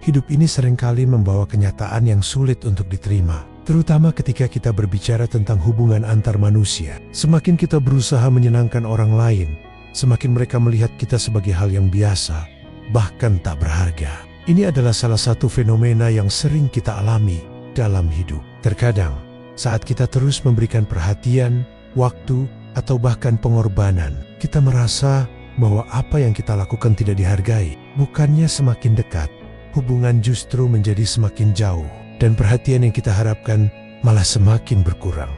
Hidup ini seringkali membawa kenyataan yang sulit untuk diterima, terutama ketika kita berbicara tentang hubungan antar manusia. Semakin kita berusaha menyenangkan orang lain, semakin mereka melihat kita sebagai hal yang biasa, bahkan tak berharga. Ini adalah salah satu fenomena yang sering kita alami dalam hidup. Terkadang, saat kita terus memberikan perhatian, waktu, atau bahkan pengorbanan, kita merasa bahwa apa yang kita lakukan tidak dihargai. Bukannya semakin dekat, hubungan justru menjadi semakin jauh, dan perhatian yang kita harapkan malah semakin berkurang.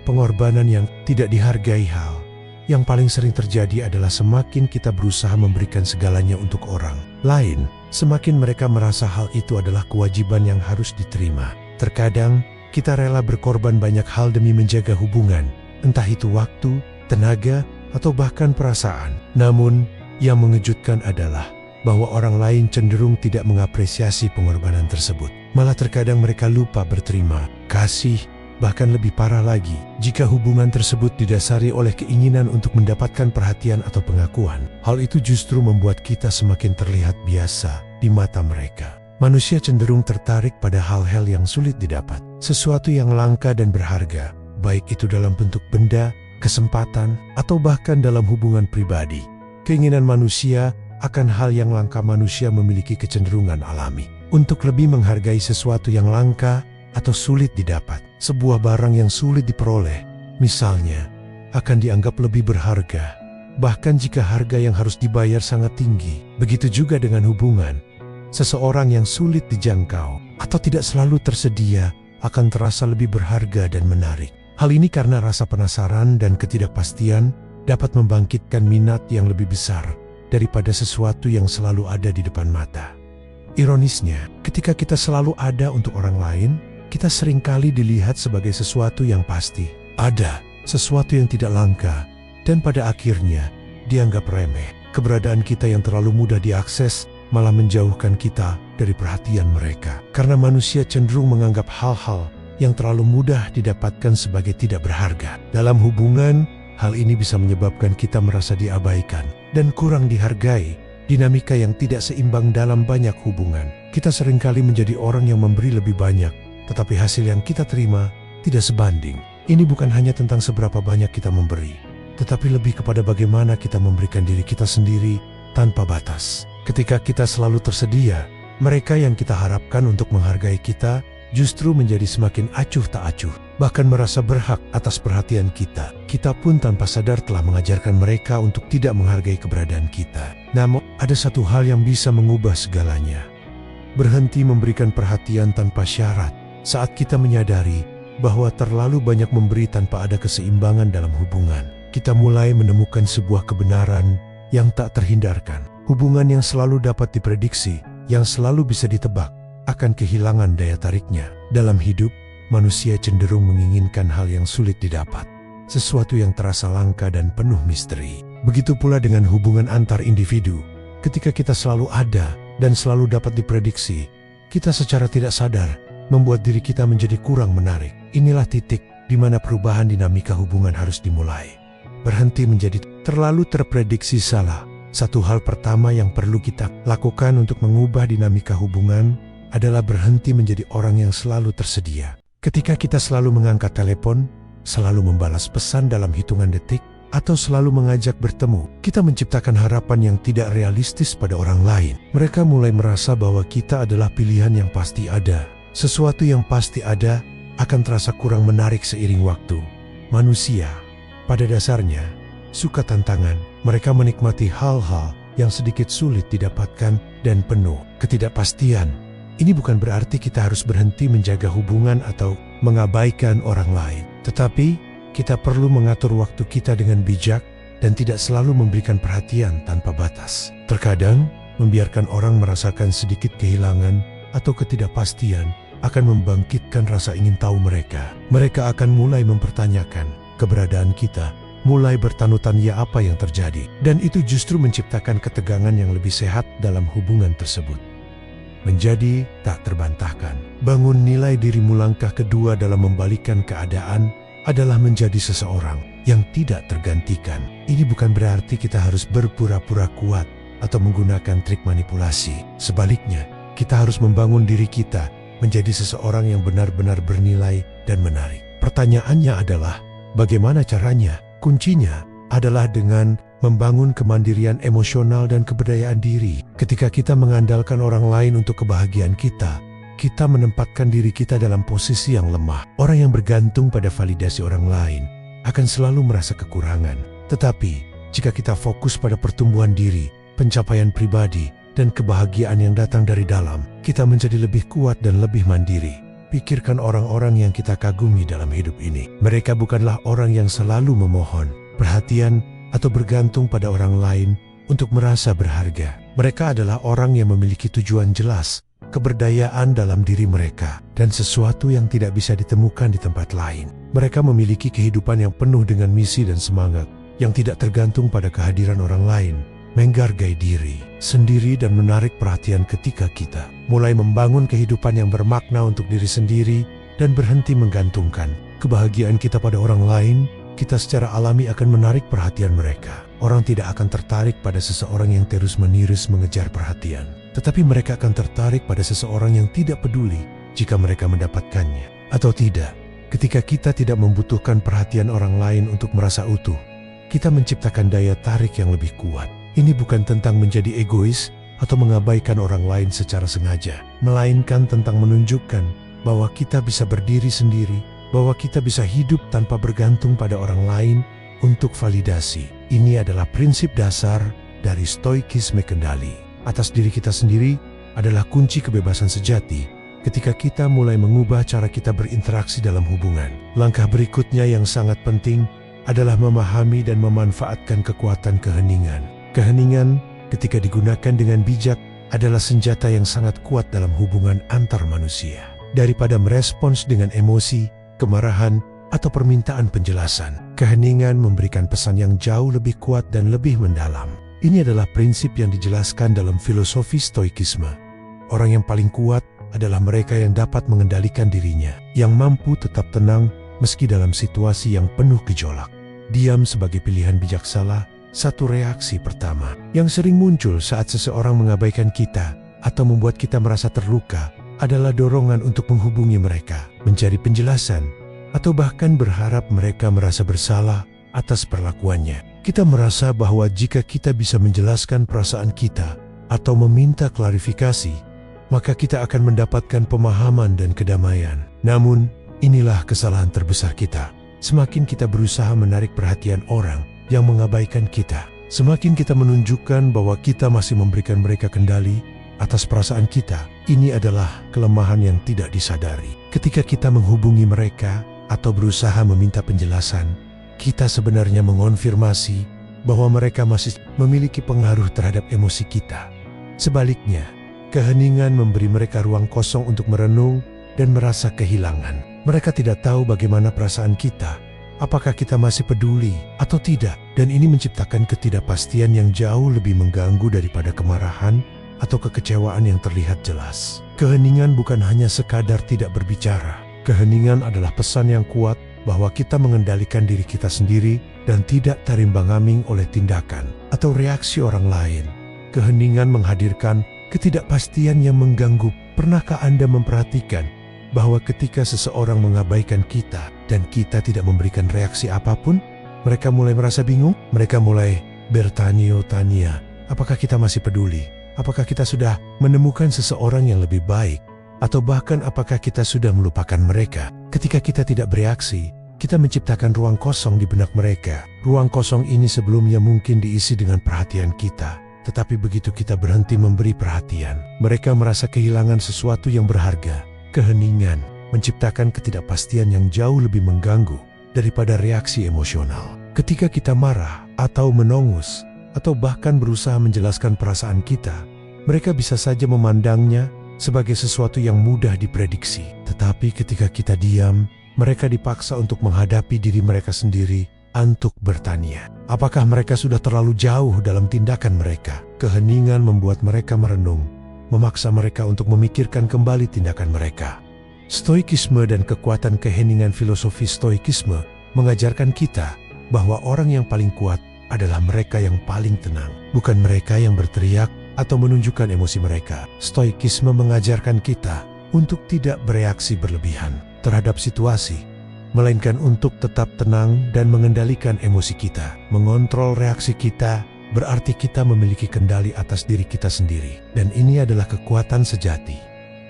Pengorbanan yang tidak dihargai hal yang paling sering terjadi adalah semakin kita berusaha memberikan segalanya untuk orang lain, semakin mereka merasa hal itu adalah kewajiban yang harus diterima. Terkadang, kita rela berkorban banyak hal demi menjaga hubungan, entah itu waktu, tenaga, atau bahkan perasaan. Namun, yang mengejutkan adalah bahwa orang lain cenderung tidak mengapresiasi pengorbanan tersebut. Malah terkadang mereka lupa berterima kasih, bahkan lebih parah lagi, jika hubungan tersebut didasari oleh keinginan untuk mendapatkan perhatian atau pengakuan. Hal itu justru membuat kita semakin terlihat biasa di mata mereka. Manusia cenderung tertarik pada hal-hal yang sulit didapat, sesuatu yang langka dan berharga, baik itu dalam bentuk benda, kesempatan, atau bahkan dalam hubungan pribadi. Keinginan manusia akan hal yang langka, manusia memiliki kecenderungan alami untuk lebih menghargai sesuatu yang langka atau sulit didapat. Sebuah barang yang sulit diperoleh, misalnya, akan dianggap lebih berharga, bahkan jika harga yang harus dibayar sangat tinggi. Begitu juga dengan hubungan. Seseorang yang sulit dijangkau atau tidak selalu tersedia akan terasa lebih berharga dan menarik. Hal ini karena rasa penasaran dan ketidakpastian dapat membangkitkan minat yang lebih besar daripada sesuatu yang selalu ada di depan mata. Ironisnya, ketika kita selalu ada untuk orang lain, kita seringkali dilihat sebagai sesuatu yang pasti ada, sesuatu yang tidak langka, dan pada akhirnya dianggap remeh. Keberadaan kita yang terlalu mudah diakses malah menjauhkan kita dari perhatian mereka. Karena manusia cenderung menganggap hal-hal yang terlalu mudah didapatkan sebagai tidak berharga. Dalam hubungan, hal ini bisa menyebabkan kita merasa diabaikan dan kurang dihargai. Dinamika yang tidak seimbang dalam banyak hubungan. Kita seringkali menjadi orang yang memberi lebih banyak, tetapi hasil yang kita terima tidak sebanding. Ini bukan hanya tentang seberapa banyak kita memberi, tetapi lebih kepada bagaimana kita memberikan diri kita sendiri tanpa batas. Ketika kita selalu tersedia, mereka yang kita harapkan untuk menghargai kita justru menjadi semakin acuh tak acuh, bahkan merasa berhak atas perhatian kita. Kita pun tanpa sadar telah mengajarkan mereka untuk tidak menghargai keberadaan kita. Namun, ada satu hal yang bisa mengubah segalanya. Berhenti memberikan perhatian tanpa syarat. Saat kita menyadari bahwa terlalu banyak memberi tanpa ada keseimbangan dalam hubungan, kita mulai menemukan sebuah kebenaran yang tak terhindarkan. Hubungan yang selalu dapat diprediksi, yang selalu bisa ditebak, akan kehilangan daya tariknya. Dalam hidup, manusia cenderung menginginkan hal yang sulit didapat, sesuatu yang terasa langka dan penuh misteri. Begitu pula dengan hubungan antar individu. Ketika kita selalu ada dan selalu dapat diprediksi, kita secara tidak sadar membuat diri kita menjadi kurang menarik. Inilah titik di mana perubahan dinamika hubungan harus dimulai. Berhenti menjadi terlalu terprediksi salah. Satu hal pertama yang perlu kita lakukan untuk mengubah dinamika hubungan adalah berhenti menjadi orang yang selalu tersedia. Ketika kita selalu mengangkat telepon, selalu membalas pesan dalam hitungan detik, atau selalu mengajak bertemu, kita menciptakan harapan yang tidak realistis pada orang lain. Mereka mulai merasa bahwa kita adalah pilihan yang pasti ada. Sesuatu yang pasti ada akan terasa kurang menarik seiring waktu. Manusia, pada dasarnya, suka tantangan. Mereka menikmati hal-hal yang sedikit sulit didapatkan dan penuh ketidakpastian. Ini bukan berarti kita harus berhenti menjaga hubungan atau mengabaikan orang lain. Tetapi, kita perlu mengatur waktu kita dengan bijak dan tidak selalu memberikan perhatian tanpa batas. Terkadang, membiarkan orang merasakan sedikit kehilangan atau ketidakpastian akan membangkitkan rasa ingin tahu mereka. Mereka akan mulai mempertanyakan keberadaan kita, mulai bertanya-tanya apa yang terjadi. Dan itu justru menciptakan ketegangan yang lebih sehat dalam hubungan tersebut. Menjadi tak terbantahkan. Bangun nilai dirimu. Langkah kedua dalam membalikkan keadaan adalah menjadi seseorang yang tidak tergantikan. Ini bukan berarti kita harus berpura-pura kuat atau menggunakan trik manipulasi. Sebaliknya, Kita harus membangun diri kita menjadi seseorang yang benar-benar bernilai dan menarik. Pertanyaannya adalah, bagaimana caranya? Kuncinya adalah dengan membangun kemandirian emosional dan keberdayaan diri. Ketika kita mengandalkan orang lain untuk kebahagiaan kita menempatkan diri kita dalam posisi yang lemah. Orang yang bergantung pada validasi orang lain akan selalu merasa kekurangan. Tetapi, jika kita fokus pada pertumbuhan diri, pencapaian pribadi, dan kebahagiaan yang datang dari dalam, kita menjadi lebih kuat dan lebih mandiri. Pikirkan orang-orang yang kita kagumi dalam hidup ini. Mereka bukanlah orang yang selalu memohon perhatian atau bergantung pada orang lain untuk merasa berharga. Mereka adalah orang yang memiliki tujuan jelas, keberdayaan dalam diri mereka, dan sesuatu yang tidak bisa ditemukan di tempat lain. Mereka memiliki kehidupan yang penuh dengan misi dan semangat, yang tidak tergantung pada kehadiran orang lain. Menghargai diri sendiri dan menarik perhatian ketika kita mulai membangun kehidupan yang bermakna untuk diri sendiri dan berhenti menggantungkan kebahagiaan kita pada orang lain, kita secara alami akan menarik perhatian mereka. Orang tidak akan tertarik pada seseorang yang terus-menerus mengejar perhatian, tetapi mereka akan tertarik pada seseorang yang tidak peduli jika mereka mendapatkannya atau tidak. Ketika kita tidak membutuhkan perhatian orang lain untuk merasa utuh, kita menciptakan daya tarik yang lebih kuat. Ini bukan tentang menjadi egois atau mengabaikan orang lain secara sengaja, melainkan tentang menunjukkan bahwa kita bisa berdiri sendiri, bahwa kita bisa hidup tanpa bergantung pada orang lain untuk validasi. Ini adalah prinsip dasar dari stoikisme kendali. Atas diri kita sendiri adalah kunci kebebasan sejati ketika kita mulai mengubah cara kita berinteraksi dalam hubungan. Langkah berikutnya yang sangat penting adalah memahami dan memanfaatkan kekuatan keheningan. Keheningan ketika digunakan dengan bijak adalah senjata yang sangat kuat dalam hubungan antar manusia. Daripada merespons dengan emosi, kemarahan, atau permintaan penjelasan, keheningan memberikan pesan yang jauh lebih kuat dan lebih mendalam. Ini adalah prinsip yang dijelaskan dalam filosofi stoikisme. Orang yang paling kuat adalah mereka yang dapat mengendalikan dirinya, yang mampu tetap tenang meski dalam situasi yang penuh gejolak. Diam sebagai pilihan bijaksana, satu reaksi pertama yang sering muncul saat seseorang mengabaikan kita atau membuat kita merasa terluka adalah dorongan untuk menghubungi mereka, mencari penjelasan, atau bahkan berharap mereka merasa bersalah atas perlakuannya. Kita merasa bahwa jika kita bisa menjelaskan perasaan kita atau meminta klarifikasi, maka kita akan mendapatkan pemahaman dan kedamaian. Namun, inilah kesalahan terbesar kita. Semakin kita berusaha menarik perhatian orang yang mengabaikan kita, semakin kita menunjukkan bahwa kita masih memberikan mereka kendali atas perasaan kita. Ini adalah kelemahan yang tidak disadari. Ketika kita menghubungi mereka atau berusaha meminta penjelasan, kita sebenarnya mengonfirmasi bahwa mereka masih memiliki pengaruh terhadap emosi kita. Sebaliknya, keheningan memberi mereka ruang kosong untuk merenung dan merasa kehilangan. Mereka tidak tahu bagaimana perasaan kita, apakah kita masih peduli atau tidak, dan ini menciptakan ketidakpastian yang jauh lebih mengganggu daripada kemarahan atau kekecewaan yang terlihat jelas. Keheningan bukan hanya sekadar tidak berbicara. Keheningan adalah pesan yang kuat bahwa kita mengendalikan diri kita sendiri dan tidak terimbang-ambing oleh tindakan atau reaksi orang lain. Keheningan menghadirkan ketidakpastian yang mengganggu. Pernahkah Anda memperhatikan bahwa ketika seseorang mengabaikan kita dan kita tidak memberikan reaksi apapun, mereka mulai merasa bingung, mereka mulai bertanya-tanya, apakah kita masih peduli? Apakah kita sudah menemukan seseorang yang lebih baik? Atau bahkan apakah kita sudah melupakan mereka? Ketika kita tidak bereaksi, kita menciptakan ruang kosong di benak mereka. Ruang kosong ini sebelumnya mungkin diisi dengan perhatian kita, tetapi begitu kita berhenti memberi perhatian, mereka merasa kehilangan sesuatu yang berharga. Keheningan menciptakan ketidakpastian yang jauh lebih mengganggu daripada reaksi emosional. Ketika kita marah atau menongus, atau bahkan berusaha menjelaskan perasaan kita, mereka bisa saja memandangnya sebagai sesuatu yang mudah diprediksi. Tetapi ketika kita diam, mereka dipaksa untuk menghadapi diri mereka sendiri untuk bertanya. Apakah mereka sudah terlalu jauh dalam tindakan mereka? Keheningan membuat mereka merenung, memaksa mereka untuk memikirkan kembali tindakan mereka. Stoikisme dan kekuatan keheningan. Filosofi stoikisme mengajarkan kita bahwa orang yang paling kuat adalah mereka yang paling tenang, bukan mereka yang berteriak atau menunjukkan emosi mereka. Stoikisme mengajarkan kita untuk tidak bereaksi berlebihan terhadap situasi, melainkan untuk tetap tenang dan mengendalikan emosi kita. Mengontrol reaksi kita berarti kita memiliki kendali atas diri kita sendiri, dan ini adalah kekuatan sejati.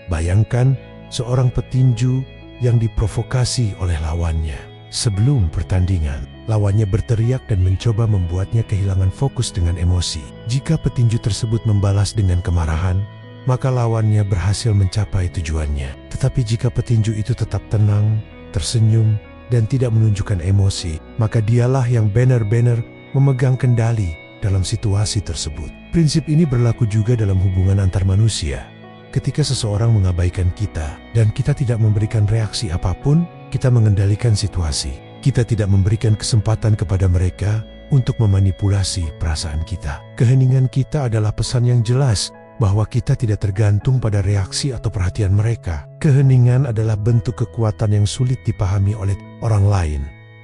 Bayangkan seorang petinju yang diprovokasi oleh lawannya. Sebelum pertandingan, lawannya berteriak dan mencoba membuatnya kehilangan fokus dengan emosi. Jika petinju tersebut membalas dengan kemarahan, maka lawannya berhasil mencapai tujuannya. Tetapi jika petinju itu tetap tenang, tersenyum, dan tidak menunjukkan emosi, maka dialah yang benar-benar memegang kendali dalam situasi tersebut. Prinsip ini berlaku juga dalam hubungan antar manusia. Ketika seseorang mengabaikan kita dan kita tidak memberikan reaksi apapun, kita mengendalikan situasi. Kita tidak memberikan kesempatan kepada mereka untuk memanipulasi perasaan kita. Keheningan kita adalah pesan yang jelas bahwa kita tidak tergantung pada reaksi atau perhatian mereka. Keheningan adalah bentuk kekuatan yang sulit dipahami oleh orang lain,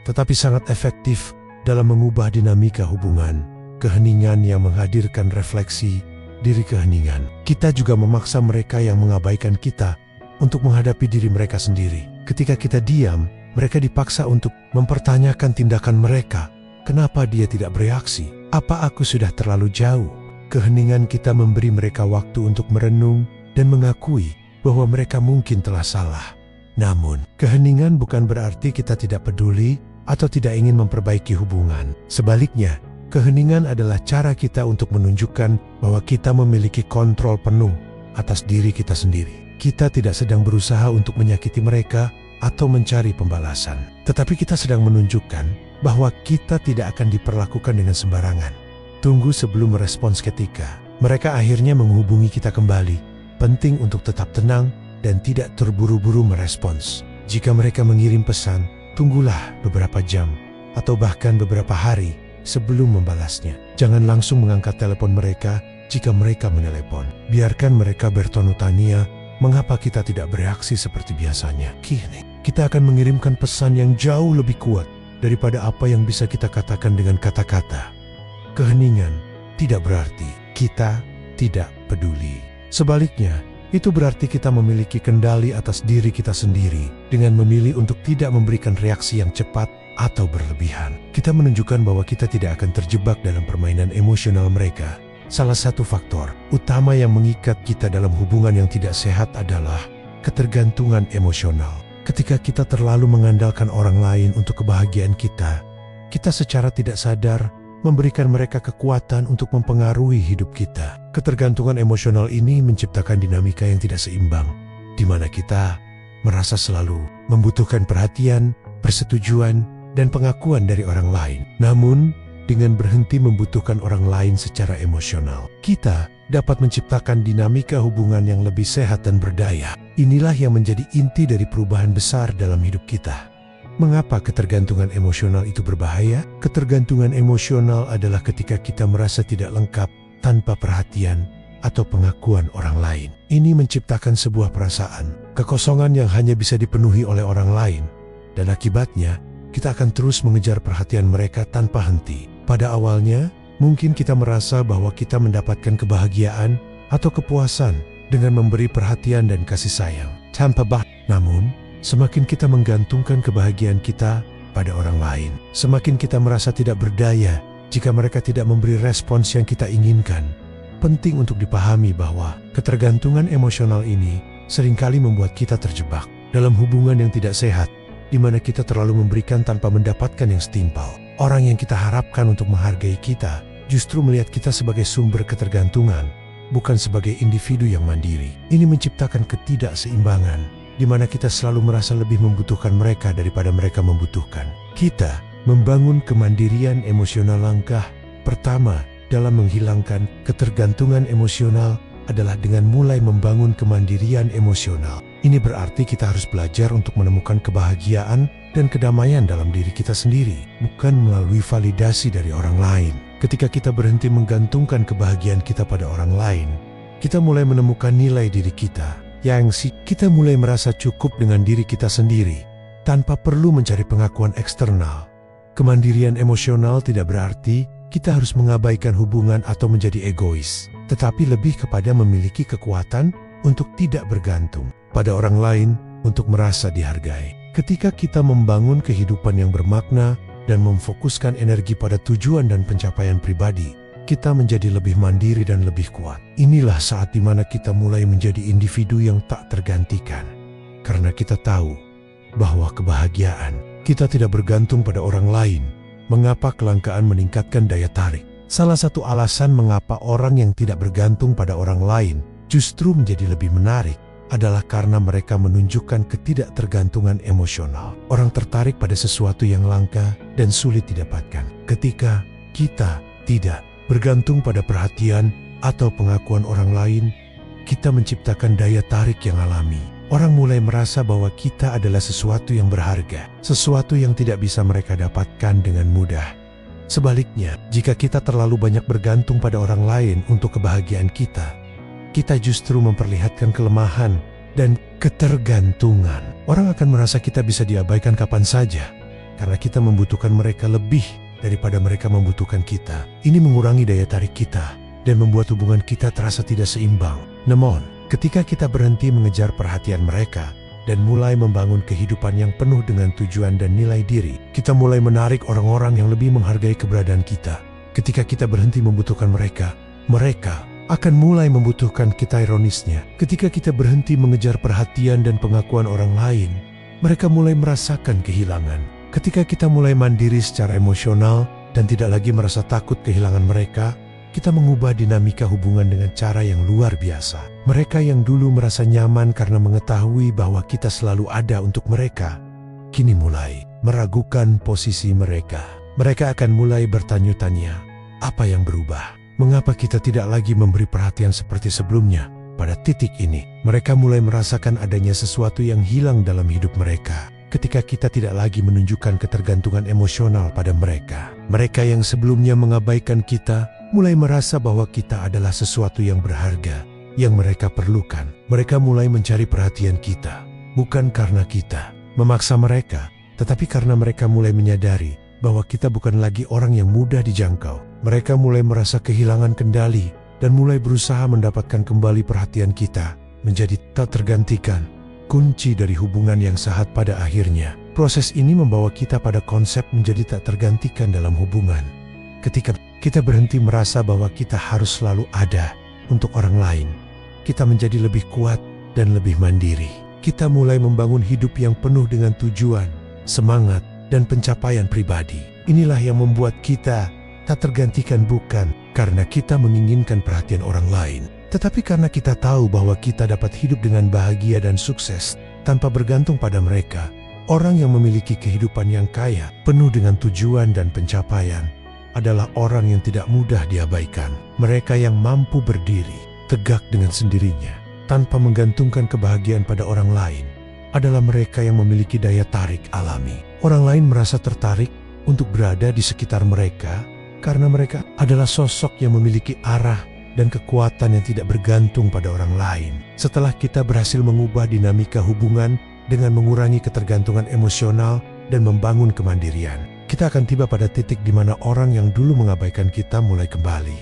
tetapi sangat efektif dalam mengubah dinamika hubungan. Keheningan yang menghadirkan refleksi diri keheningan. Kita juga memaksa mereka yang mengabaikan kita untuk menghadapi diri mereka sendiri. Ketika kita diam, mereka dipaksa untuk mempertanyakan tindakan mereka. Kenapa dia tidak bereaksi? Apa aku sudah terlalu jauh? Keheningan kita memberi mereka waktu untuk merenung dan mengakui bahwa mereka mungkin telah salah. Namun, keheningan bukan berarti kita tidak peduli atau tidak ingin memperbaiki hubungan. Sebaliknya, keheningan adalah cara kita untuk menunjukkan bahwa kita memiliki kontrol penuh atas diri kita sendiri. Kita tidak sedang berusaha untuk menyakiti mereka atau mencari pembalasan. Tetapi kita sedang menunjukkan bahwa kita tidak akan diperlakukan dengan sembarangan. Tunggu sebelum merespons ketika mereka akhirnya menghubungi kita kembali. Penting untuk tetap tenang dan tidak terburu-buru merespons. Jika mereka mengirim pesan, tunggulah beberapa jam atau bahkan beberapa hari sebelum membalasnya. Jangan langsung mengangkat telepon mereka jika mereka menelepon. Biarkan mereka bertonu tanya, mengapa kita tidak bereaksi seperti biasanya. Kini, kita akan mengirimkan pesan yang jauh lebih kuat daripada apa yang bisa kita katakan dengan kata-kata. Keheningan tidak berarti kita tidak peduli. Sebaliknya, itu berarti kita memiliki kendali atas diri kita sendiri dengan memilih untuk tidak memberikan reaksi yang cepat atau berlebihan. Kita menunjukkan bahwa kita tidak akan terjebak dalam permainan emosional mereka. Salah satu faktor utama yang mengikat kita dalam hubungan yang tidak sehat adalah ketergantungan emosional. Ketika kita terlalu mengandalkan orang lain untuk kebahagiaan kita, kita secara tidak sadar memberikan mereka kekuatan untuk mempengaruhi hidup kita. Ketergantungan emosional ini menciptakan dinamika yang tidak seimbang, di mana kita merasa selalu membutuhkan perhatian, persetujuan, dan pengakuan dari orang lain. Namun, dengan berhenti membutuhkan orang lain secara emosional, kita dapat menciptakan dinamika hubungan yang lebih sehat dan berdaya. Inilah yang menjadi inti dari perubahan besar dalam hidup kita. Mengapa ketergantungan emosional itu berbahaya? Ketergantungan emosional adalah ketika kita merasa tidak lengkap tanpa perhatian atau pengakuan orang lain. Ini menciptakan sebuah perasaan kekosongan yang hanya bisa dipenuhi oleh orang lain, dan akibatnya kita akan terus mengejar perhatian mereka tanpa henti. Pada awalnya, mungkin kita merasa bahwa kita mendapatkan kebahagiaan atau kepuasan dengan memberi perhatian dan kasih sayang tanpa namun, semakin kita menggantungkan kebahagiaan kita pada orang lain, semakin kita merasa tidak berdaya jika mereka tidak memberi respons yang kita inginkan. Penting untuk dipahami bahwa ketergantungan emosional ini seringkali membuat kita terjebak dalam hubungan yang tidak sehat, di mana kita terlalu memberikan tanpa mendapatkan yang setimpal. Orang yang kita harapkan untuk menghargai kita justru melihat kita sebagai sumber ketergantungan, bukan sebagai individu yang mandiri. Ini menciptakan ketidakseimbangan, di mana kita selalu merasa lebih membutuhkan mereka daripada mereka membutuhkan kita. Membangun kemandirian emosional. Langkah pertama dalam menghilangkan ketergantungan emosional adalah dengan mulai membangun kemandirian emosional. Ini berarti kita harus belajar untuk menemukan kebahagiaan dan kedamaian dalam diri kita sendiri, bukan melalui validasi dari orang lain. Ketika kita berhenti menggantungkan kebahagiaan kita pada orang lain, kita mulai menemukan nilai diri kita. Kita mulai merasa cukup dengan diri kita sendiri, tanpa perlu mencari pengakuan eksternal. Kemandirian emosional tidak berarti kita harus mengabaikan hubungan atau menjadi egois. tetapi lebih kepada memiliki kekuatan untuk tidak bergantung pada orang lain untuk merasa dihargai. Ketika kita membangun kehidupan yang bermakna dan memfokuskan energi pada tujuan dan pencapaian pribadi, kita menjadi lebih mandiri dan lebih kuat. Inilah saat di mana kita mulai menjadi individu yang tak tergantikan. Karena kita tahu bahwa kebahagiaan kita tidak bergantung pada orang lain. Mengapa kelangkaan meningkatkan daya tarik? Salah satu alasan mengapa orang yang tidak bergantung pada orang lain justru menjadi lebih menarik adalah karena mereka menunjukkan ketidaktergantungan emosional. Orang tertarik pada sesuatu yang langka dan sulit didapatkan. Ketika kita tidak bergantung pada perhatian atau pengakuan orang lain, kita menciptakan daya tarik yang alami. Orang mulai merasa bahwa kita adalah sesuatu yang berharga, sesuatu yang tidak bisa mereka dapatkan dengan mudah. Sebaliknya, jika kita terlalu banyak bergantung pada orang lain untuk kebahagiaan kita justru memperlihatkan kelemahan dan ketergantungan. Orang akan merasa kita bisa diabaikan kapan saja, karena kita membutuhkan mereka lebih daripada mereka membutuhkan kita. Ini mengurangi daya tarik kita dan membuat hubungan kita terasa tidak seimbang. Namun, ketika kita berhenti mengejar perhatian mereka dan mulai membangun kehidupan yang penuh dengan tujuan dan nilai diri, kita mulai menarik orang-orang yang lebih menghargai keberadaan kita. Ketika kita berhenti membutuhkan mereka, mereka akan mulai membutuhkan kita. Ironisnya, ketika kita berhenti mengejar perhatian dan pengakuan orang lain, mereka mulai merasakan kehilangan. Ketika kita mulai mandiri secara emosional dan tidak lagi merasa takut kehilangan mereka, kita mengubah dinamika hubungan dengan cara yang luar biasa. Mereka yang dulu merasa nyaman karena mengetahui bahwa kita selalu ada untuk mereka, kini mulai meragukan posisi mereka. Mereka akan mulai bertanya-tanya, apa yang berubah? Mengapa kita tidak lagi memberi perhatian seperti sebelumnya? Pada titik ini, mereka mulai merasakan adanya sesuatu yang hilang dalam hidup mereka. Ketika kita tidak lagi menunjukkan ketergantungan emosional pada mereka, mereka yang sebelumnya mengabaikan kita mulai merasa bahwa kita adalah sesuatu yang berharga, yang mereka perlukan. Mereka mulai mencari perhatian kita, bukan karena kita memaksa mereka, tetapi karena mereka mulai menyadari bahwa kita bukan lagi orang yang mudah dijangkau. Mereka mulai merasa kehilangan kendali dan mulai berusaha mendapatkan kembali perhatian kita, menjadi tak tergantikan. Kunci dari hubungan yang sehat pada akhirnya, proses ini membawa kita pada konsep menjadi tak tergantikan dalam hubungan. Ketika kita berhenti merasa bahwa kita harus selalu ada untuk orang lain, kita menjadi lebih kuat dan lebih mandiri. Kita mulai membangun hidup yang penuh dengan tujuan, semangat, dan pencapaian pribadi. Inilah yang membuat kita tak tergantikan, bukan karena kita menginginkan perhatian orang lain, tetapi karena kita tahu bahwa kita dapat hidup dengan bahagia dan sukses tanpa bergantung pada mereka. Orang yang memiliki kehidupan yang kaya, penuh dengan tujuan dan pencapaian, adalah orang yang tidak mudah diabaikan. Mereka yang mampu berdiri tegak dengan sendirinya, tanpa menggantungkan kebahagiaan pada orang lain, adalah mereka yang memiliki daya tarik alami. Orang lain merasa tertarik untuk berada di sekitar mereka karena mereka adalah sosok yang memiliki arah dan kekuatan yang tidak bergantung pada orang lain. Setelah kita berhasil mengubah dinamika hubungan dengan mengurangi ketergantungan emosional dan membangun kemandirian, kita akan tiba pada titik di mana orang yang dulu mengabaikan kita mulai kembali.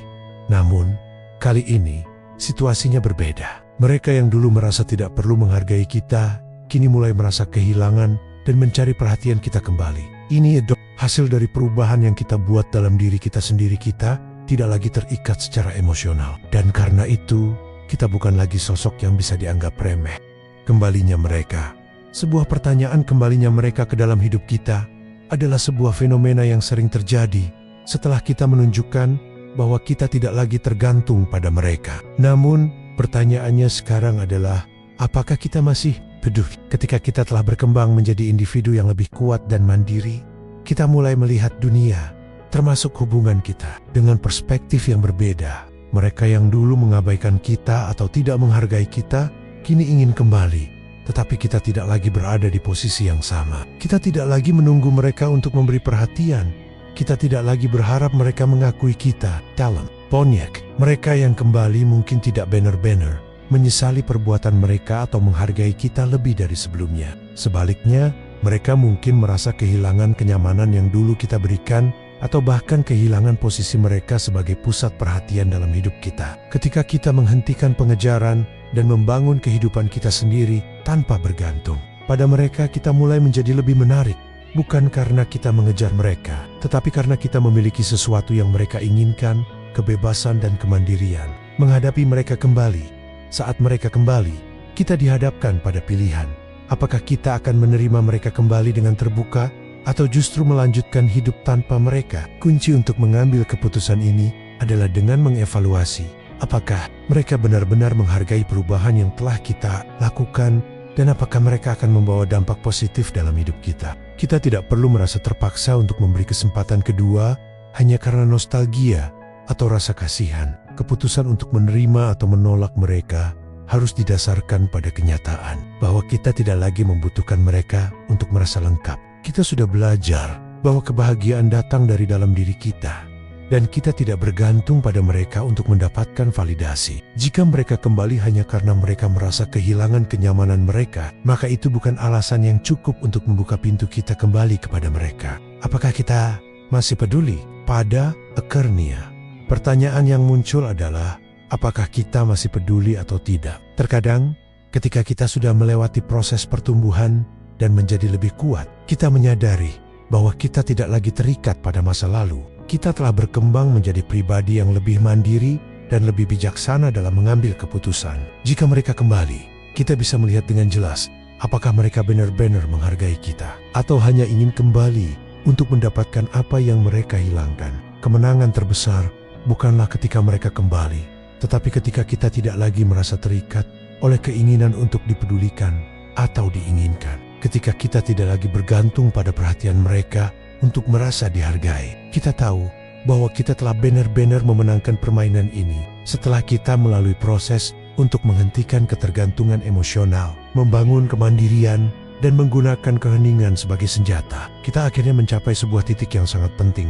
Namun, kali ini situasinya berbeda. Mereka yang dulu merasa tidak perlu menghargai kita, kini mulai merasa kehilangan dan mencari perhatian kita kembali. Ini adalah hasil dari perubahan yang kita buat dalam diri kita sendiri. Kita tidak lagi terikat secara emosional. Dan karena itu, kita bukan lagi sosok yang bisa dianggap remeh. Kembalinya mereka, sebuah pertanyaan kembalinya mereka ke dalam hidup kita, adalah sebuah fenomena yang sering terjadi setelah kita menunjukkan bahwa kita tidak lagi tergantung pada mereka. Namun, pertanyaannya sekarang adalah, apakah kita masih peduli? Ketika kita telah berkembang menjadi individu yang lebih kuat dan mandiri, kita mulai melihat dunia, termasuk hubungan kita, dengan perspektif yang berbeda. Mereka yang dulu mengabaikan kita atau tidak menghargai kita, kini ingin kembali. Tetapi kita tidak lagi berada di posisi yang sama. Kita tidak lagi menunggu mereka untuk memberi perhatian. Kita tidak lagi berharap mereka mengakui kita. Talent, Ponyak, mereka yang kembali mungkin tidak benar-benar menyesali perbuatan mereka atau menghargai kita lebih dari sebelumnya. Sebaliknya, mereka mungkin merasa kehilangan kenyamanan yang dulu kita berikan atau bahkan kehilangan posisi mereka sebagai pusat perhatian dalam hidup kita. Ketika kita menghentikan pengejaran dan membangun kehidupan kita sendiri tanpa bergantung pada mereka, kita mulai menjadi lebih menarik, bukan karena kita mengejar mereka, tetapi karena kita memiliki sesuatu yang mereka inginkan, kebebasan dan kemandirian. Menghadapi mereka kembali, saat mereka kembali, kita dihadapkan pada pilihan. Apakah kita akan menerima mereka kembali dengan terbuka, atau justru melanjutkan hidup tanpa mereka? Kunci untuk mengambil keputusan ini adalah dengan mengevaluasi apakah mereka benar-benar menghargai perubahan yang telah kita lakukan, dan apakah mereka akan membawa dampak positif dalam hidup kita. Kita tidak perlu merasa terpaksa untuk memberi kesempatan kedua hanya karena nostalgia atau rasa kasihan. Keputusan untuk menerima atau menolak mereka harus didasarkan pada kenyataan bahwa kita tidak lagi membutuhkan mereka untuk merasa lengkap. Kita sudah belajar bahwa kebahagiaan datang dari dalam diri kita, dan kita tidak bergantung pada mereka untuk mendapatkan validasi. Jika mereka kembali hanya karena mereka merasa kehilangan kenyamanan mereka, maka itu bukan alasan yang cukup untuk membuka pintu kita kembali kepada mereka. Apakah kita masih peduli pada akhirnya? Pertanyaan yang muncul adalah, apakah kita masih peduli atau tidak? Terkadang, ketika kita sudah melewati proses pertumbuhan dan menjadi lebih kuat, kita menyadari bahwa kita tidak lagi terikat pada masa lalu. Kita telah berkembang menjadi pribadi yang lebih mandiri dan lebih bijaksana dalam mengambil keputusan. Jika mereka kembali, kita bisa melihat dengan jelas apakah mereka benar-benar menghargai kita, atau hanya ingin kembali untuk mendapatkan apa yang mereka hilangkan. Kemenangan terbesar bukanlah ketika mereka kembali, tetapi ketika kita tidak lagi merasa terikat oleh keinginan untuk dipedulikan atau diinginkan. Ketika kita tidak lagi bergantung pada perhatian mereka untuk merasa dihargai. Kita tahu bahwa kita telah benar-benar memenangkan permainan ini setelah kita melalui proses untuk menghentikan ketergantungan emosional, membangun kemandirian, dan menggunakan keheningan sebagai senjata. Kita akhirnya mencapai sebuah titik yang sangat penting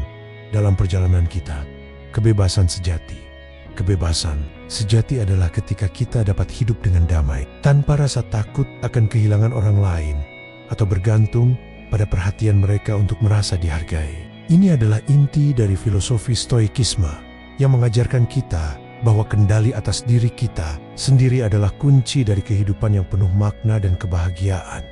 dalam perjalanan kita. Kebebasan sejati. Kebebasan sejati adalah ketika kita dapat hidup dengan damai, tanpa rasa takut akan kehilangan orang lain, atau bergantung pada perhatian mereka untuk merasa dihargai. Ini adalah inti dari filosofi Stoikisme yang mengajarkan kita bahwa kendali atas diri kita sendiri adalah kunci dari kehidupan yang penuh makna dan kebahagiaan.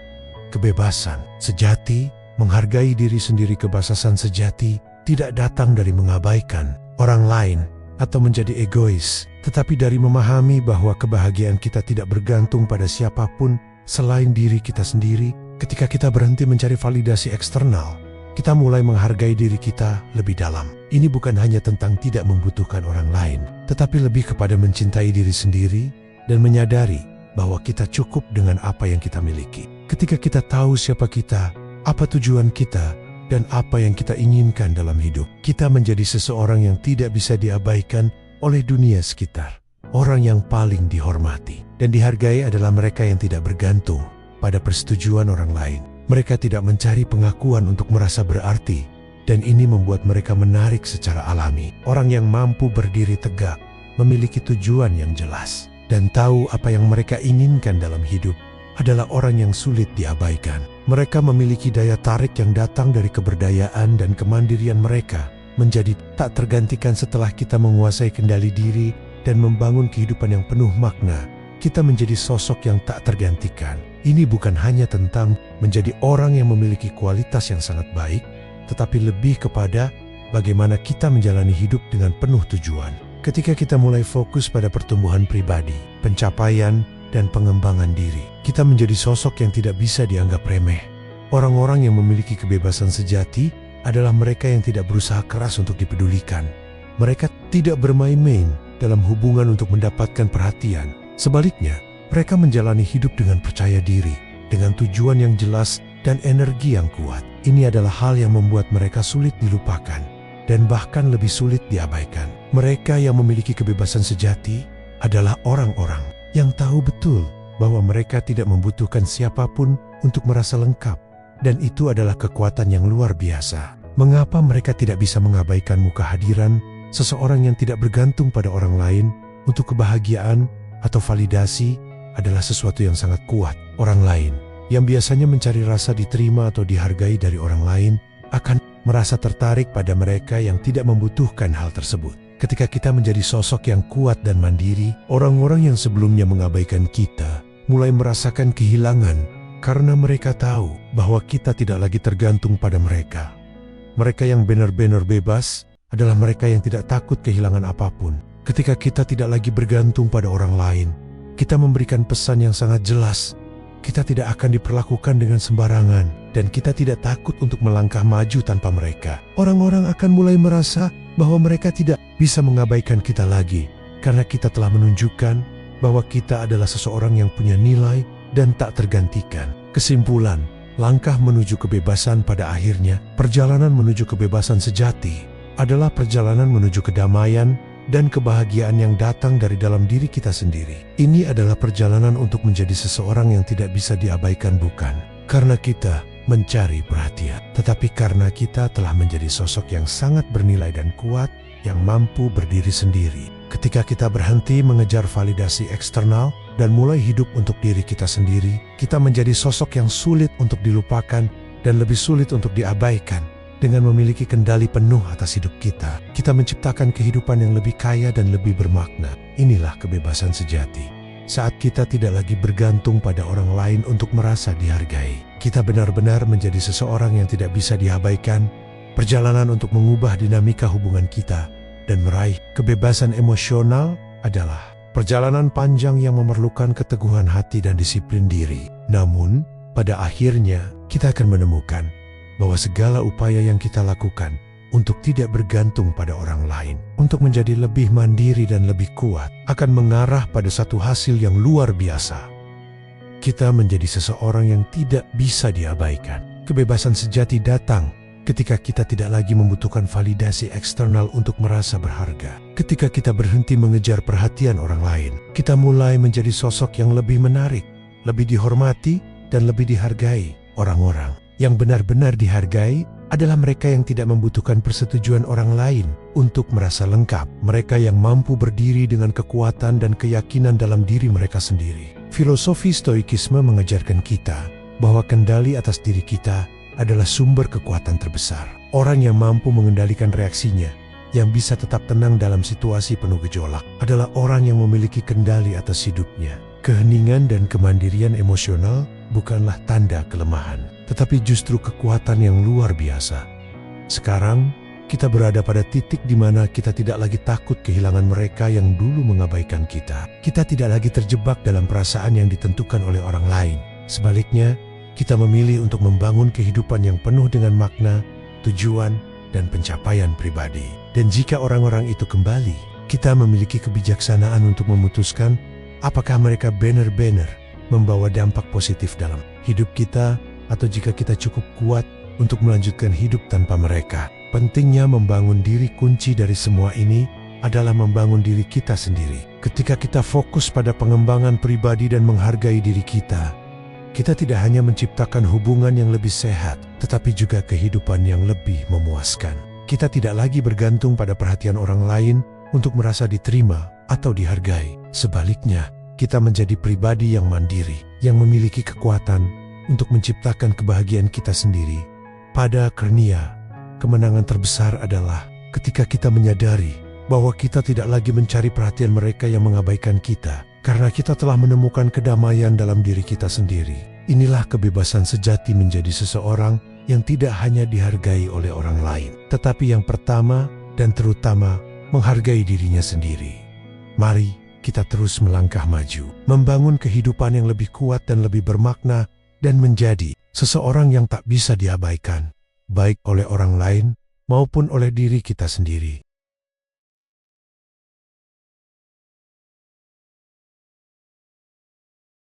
Kebebasan sejati, menghargai diri sendiri. Kebebasan sejati tidak datang dari mengabaikan orang lain atau menjadi egois, tetapi dari memahami bahwa kebahagiaan kita tidak bergantung pada siapapun selain diri kita sendiri. Ketika kita berhenti mencari validasi eksternal, kita mulai menghargai diri kita lebih dalam. Ini bukan hanya tentang tidak membutuhkan orang lain, tetapi lebih kepada mencintai diri sendiri dan menyadari bahwa kita cukup dengan apa yang kita miliki. Ketika kita tahu siapa kita, apa tujuan kita, dan apa yang kita inginkan dalam hidup, kita menjadi seseorang yang tidak bisa diabaikan oleh dunia sekitar. Orang yang paling dihormati dan dihargai adalah mereka yang tidak bergantung pada persetujuan orang lain. Mereka tidak mencari pengakuan untuk merasa berarti, dan ini membuat mereka menarik secara alami. Orang yang mampu berdiri tegak, memiliki tujuan yang jelas, dan tahu apa yang mereka inginkan dalam hidup adalah orang yang sulit diabaikan. Mereka memiliki daya tarik yang datang dari keberdayaan dan kemandirian mereka, menjadi tak tergantikan. Setelah kita menguasai kendali diri dan membangun kehidupan yang penuh makna, kita menjadi sosok yang tak tergantikan. Ini bukan hanya tentang menjadi orang yang memiliki kualitas yang sangat baik, tetapi lebih kepada bagaimana kita menjalani hidup dengan penuh tujuan. Ketika kita mulai fokus pada pertumbuhan pribadi, pencapaian, dan pengembangan diri, kita menjadi sosok yang tidak bisa dianggap remeh. Orang-orang yang memiliki kebebasan sejati adalah mereka yang tidak berusaha keras untuk dipedulikan. Mereka tidak bermain-main dalam hubungan untuk mendapatkan perhatian. Sebaliknya, mereka menjalani hidup dengan percaya diri, dengan tujuan yang jelas dan energi yang kuat. Ini adalah hal yang membuat mereka sulit dilupakan dan bahkan lebih sulit diabaikan. Mereka yang memiliki kebebasan sejati adalah orang-orang yang tahu betul bahwa mereka tidak membutuhkan siapapun untuk merasa lengkap, dan itu adalah kekuatan yang luar biasa. Mengapa mereka tidak bisa mengabaikan kehadiran seseorang yang tidak bergantung pada orang lain untuk kebahagiaan atau validasi? Adalah sesuatu yang sangat kuat. Orang lain yang biasanya mencari rasa diterima atau dihargai dari orang lain akan merasa tertarik pada mereka yang tidak membutuhkan hal tersebut. Ketika kita menjadi sosok yang kuat dan mandiri, orang-orang yang sebelumnya mengabaikan kita mulai merasakan kehilangan karena mereka tahu bahwa kita tidak lagi tergantung pada mereka. Mereka yang benar-benar bebas adalah mereka yang tidak takut kehilangan apapun. Ketika kita tidak lagi bergantung pada orang lain, kita memberikan pesan yang sangat jelas. Kita tidak akan diperlakukan dengan sembarangan, dan kita tidak takut untuk melangkah maju tanpa mereka. Orang-orang akan mulai merasa bahwa mereka tidak bisa mengabaikan kita lagi, karena kita telah menunjukkan bahwa kita adalah seseorang yang punya nilai dan tak tergantikan. Kesimpulan, langkah menuju kebebasan pada akhirnya, perjalanan menuju kebebasan sejati, adalah perjalanan menuju kedamaian dan kebahagiaan yang datang dari dalam diri kita sendiri. Ini adalah perjalanan untuk menjadi seseorang yang tidak bisa diabaikan, bukan karena kita mencari perhatian, tetapi karena kita telah menjadi sosok yang sangat bernilai dan kuat, yang mampu berdiri sendiri. Ketika kita berhenti mengejar validasi eksternal dan mulai hidup untuk diri kita sendiri, kita menjadi sosok yang sulit untuk dilupakan dan lebih sulit untuk diabaikan. Dengan memiliki kendali penuh atas hidup kita, kita menciptakan kehidupan yang lebih kaya dan lebih bermakna. Inilah kebebasan sejati. Saat kita tidak lagi bergantung pada orang lain untuk merasa dihargai, kita benar-benar menjadi seseorang yang tidak bisa diabaikan. Perjalanan untuk mengubah dinamika hubungan kita dan meraih kebebasan emosional adalah perjalanan panjang yang memerlukan keteguhan hati dan disiplin diri. Namun, pada akhirnya kita akan menemukan bahwa segala upaya yang kita lakukan untuk tidak bergantung pada orang lain, untuk menjadi lebih mandiri dan lebih kuat, akan mengarah pada satu hasil yang luar biasa. Kita menjadi seseorang yang tidak bisa diabaikan. Kebebasan sejati datang ketika kita tidak lagi membutuhkan validasi eksternal untuk merasa berharga. Ketika kita berhenti mengejar perhatian orang lain, kita mulai menjadi sosok yang lebih menarik, lebih dihormati, dan lebih dihargai. Orang-orang yang benar-benar dihargai adalah mereka yang tidak membutuhkan persetujuan orang lain untuk merasa lengkap. Mereka yang mampu berdiri dengan kekuatan dan keyakinan dalam diri mereka sendiri. Filosofi Stoikisme mengajarkan kita bahwa kendali atas diri kita adalah sumber kekuatan terbesar. Orang yang mampu mengendalikan reaksinya, yang bisa tetap tenang dalam situasi penuh gejolak, adalah orang yang memiliki kendali atas hidupnya. Keheningan dan kemandirian emosional bukanlah tanda kelemahan, tetapi justru kekuatan yang luar biasa. Sekarang, kita berada pada titik di mana kita tidak lagi takut kehilangan mereka yang dulu mengabaikan kita. Kita tidak lagi terjebak dalam perasaan yang ditentukan oleh orang lain. Sebaliknya, kita memilih untuk membangun kehidupan yang penuh dengan makna, tujuan, dan pencapaian pribadi. Dan jika orang-orang itu kembali, kita memiliki kebijaksanaan untuk memutuskan apakah mereka benar-benar membawa dampak positif dalam hidup kita, atau jika kita cukup kuat untuk melanjutkan hidup tanpa mereka. Pentingnya membangun diri. Kunci dari semua ini adalah membangun diri kita sendiri. Ketika kita fokus pada pengembangan pribadi dan menghargai diri kita, kita tidak hanya menciptakan hubungan yang lebih sehat, tetapi juga kehidupan yang lebih memuaskan. Kita tidak lagi bergantung pada perhatian orang lain untuk merasa diterima atau dihargai. Sebaliknya, kita menjadi pribadi yang mandiri, yang memiliki kekuatan untuk menciptakan kebahagiaan kita sendiri. Pada akhirnya, kemenangan terbesar adalah ketika kita menyadari bahwa kita tidak lagi mencari perhatian mereka yang mengabaikan kita, karena kita telah menemukan kedamaian dalam diri kita sendiri. Inilah kebebasan sejati, menjadi seseorang yang tidak hanya dihargai oleh orang lain, tetapi yang pertama dan terutama menghargai dirinya sendiri. Mari kita terus melangkah maju, membangun kehidupan yang lebih kuat dan lebih bermakna, dan menjadi seseorang yang tak bisa diabaikan, baik oleh orang lain maupun oleh diri kita sendiri.